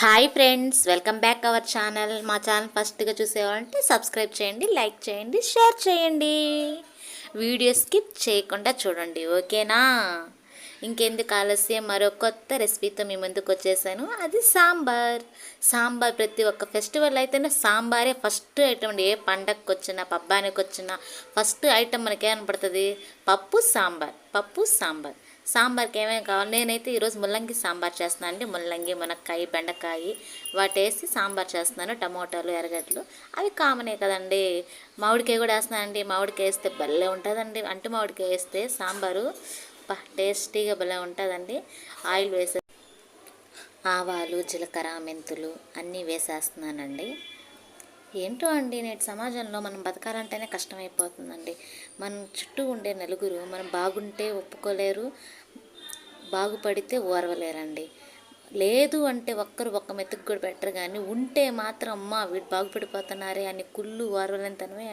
Hi friends, welcome back our channel. మా channel ఫస్ట్గా చూసేవాళ్ళంటే subscribe చేయండి, లైక్ చేయండి, షేర్ చేయండి. వీడియో స్కిప్ చేయకుండా చూడండి, ఓకేనా? ఇంకెందుకు ఆలస్యం, మరో కొత్త రెసిపీతో మీ ముందుకు వచ్చేసాను. అది సాంబార్. సాంబార్ ప్రతి ఒక్క ఫెస్టివల్ అయితేనే సాంబారే ఫస్ట్ ఐటమ్ అండి. ఏ పండగకి వచ్చినా పబ్బానికి వచ్చినా ఫస్ట్ ఐటమ్ మనకేమనపడుతుంది? పప్పు సాంబార్, పప్పు సాంబార్. సాంబార్కి ఏమేమి కావాలి? నేనైతే ఈరోజు ముల్లంగి సాంబార్ చేస్తున్నాను అండి. ముల్లంగి, మునక్కాయ, బెండకాయ వాటేసి సాంబార్ చేస్తున్నాను. టమోటాలు, ఎర్రగడ్డలు అవి కామనే కదండి. మామిడికాయ కూడా వేస్తున్నానండి. మామిడికాయ వేస్తే భలే ఉంటుందండి. అంటు మామిడికాయ వేస్తే సాంబారు టేస్టీగా భలే ఉంటుందండి. ఆయిల్ వేసే ఆవాలు, జీలకర్ర, మెంతులు అన్నీ వేసేస్తున్నానండి. ఏంటో అండి, నేటి సమాజంలో మనం బతకాలంటేనే కష్టమైపోతుందండి. మన చుట్టూ ఉండే నలుగురు మనం బాగుంటే ఒప్పుకోలేరు, బాగుపడితే ఓర్వలేరండి. లేదు అంటే ఒక్క మెతుకు కూడా పెట్టరు, కానీ ఉంటే మాత్రం అమ్మ వీడు బాగుపడిపోతున్నారే అని కుళ్ళు ఓర్వలేనితనమే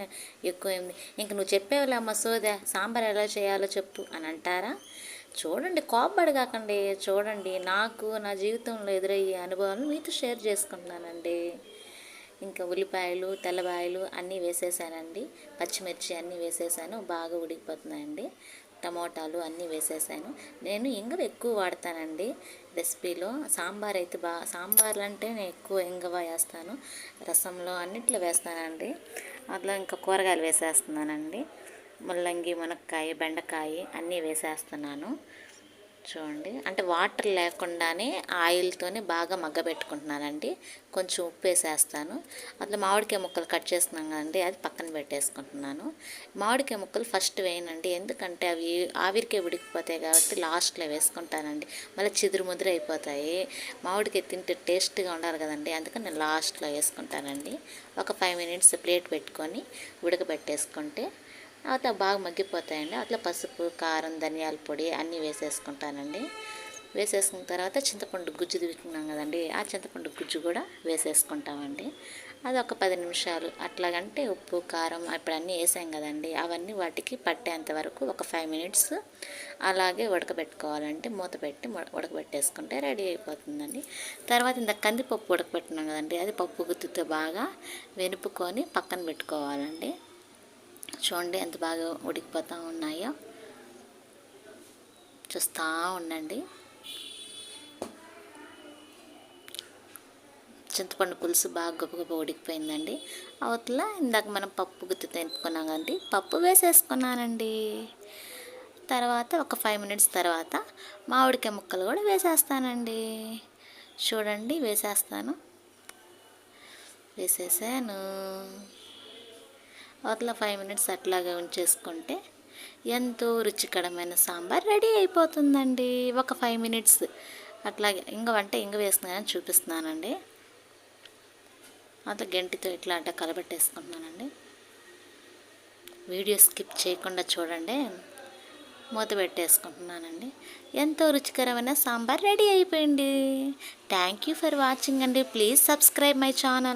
ఎక్కువైంది. ఇంక నువ్వు చెప్పేవాళ్ళు అమ్మ సోదా సాంబార్ ఎలా చేయాలో చెప్పు అని అంటారా? చూడండి, కోప్పడగాకండి. చూడండి, నాకు నా జీవితంలో ఎదురయ్యే అనుభవాలను మీతో షేర్ చేసుకుంటున్నానండి. ఇంకా ఉల్లిపాయలు, తెల్లబాయలు అన్నీ వేసేసానండి. పచ్చిమిర్చి అన్నీ వేసేసాను, బాగా ఉడికిపోతున్నాయండి. టమోటాలు అన్నీ వేసేసాను. నేను ఇంగువ ఎక్కువ వాడతానండి రెసిపీలో. సాంబార్ అయితే సాంబార్ అంటే నేను ఎక్కువ ఇంగువ వేస్తాను. రసంలో అన్నిట్లో వేస్తానండి. అందులో ఇంకా కూరగాయలు వేసేస్తున్నానండి. ముల్లంగి, మునక్కాయ, బెండకాయ అన్నీ వేసేస్తున్నాను. చూడండి, అంటే వాటర్ లేకుండానే ఆయిల్తోనే బాగా మగ్గబెట్టుకుంటున్నానండి. కొంచెం ఉప్పు వేసేస్తాను. అట్లా మామిడికాయ ముక్కలు కట్ చేస్తున్నాం కదండి, అది పక్కన పెట్టేసుకుంటున్నాను. మామిడికాయ ముక్కలు ఫస్ట్ వేయనండి, ఎందుకంటే అవి ఆవిరికే ఉడికిపోతాయి కాబట్టి లాస్ట్లో వేసుకుంటానండి. మళ్ళీ చిదురు ముదురు అయిపోతాయి. మామిడికాయ తింటే టేస్ట్గా ఉండాలి కదండి, అందుకని నేను లాస్ట్లో వేసుకుంటానండి. ఒక 5 మినిట్స్ ప్లేట్ పెట్టుకొని ఉడకబెట్టేసుకుంటే అట్లా బాగా మగ్గిపోతాయండి. అట్లా పసుపు, కారం, ధనియాల పొడి అన్నీ వేసేసుకుంటానండి. వేసేసుకున్న తర్వాత చింతపండు గుజ్జు తీసుకున్నాం కదండి, ఆ చింతపండు గుజ్జు కూడా వేసేసుకుంటామండి. అది ఒక 10 నిమిషాలు అట్లాగంటే ఉప్పు, కారం ఇప్పుడు అన్నీ వేసాం కదండి, అవన్నీ వాటికి పట్టేంత వరకు ఒక 5 మినిట్స్ అలాగే ఉడకబెట్టుకోవాలంటే మూత పెట్టి ఉడకబెట్టేసుకుంటే రెడీ అయిపోతుందండి. తర్వాత ఇంత కందిపప్పు ఉడకబెట్టున్నాం కదండి, అది పప్పు గుత్తితో బాగా వెనుపుకొని పక్కన పెట్టుకోవాలండి. చూడండి ఎంత బాగా ఉడికిపోతూ ఉన్నాయో, చూస్తూ ఉండండి. చింతపండు పులుసు బాగా గొప్ప ఉడికిపోయిందండి. అవతల ఇందాక మనం పప్పు గుత్తి తెంపుకున్నాం కదండి, పప్పు వేసేసుకున్నానండి. తర్వాత ఒక 5 మినిట్స్ తర్వాత మామిడికాయ ముక్కలు కూడా వేసేస్తానండి. చూడండి, వేసేసాను. అవతల 5 మినిట్స్ అట్లాగే ఉంచేసుకుంటే ఎంతో రుచికరమైన సాంబార్ రెడీ అయిపోతుందండి. ఒక 5 మినిట్స్ అట్లాగే ఇంగ వేస్తున్నానని చూపిస్తున్నానండి. అట్లా గంటితో ఇట్లా అంటే కలబెట్టేసుకుంటున్నానండి. వీడియో స్కిప్ చేయకుండా చూడండి. మూత పెట్టేసుకుంటున్నానండి. ఎంతో రుచికరమైన సాంబార్ రెడీ అయిపోయింది. థ్యాంక్ యూ ఫర్ వాచింగ్ అండి. Please subscribe my channel.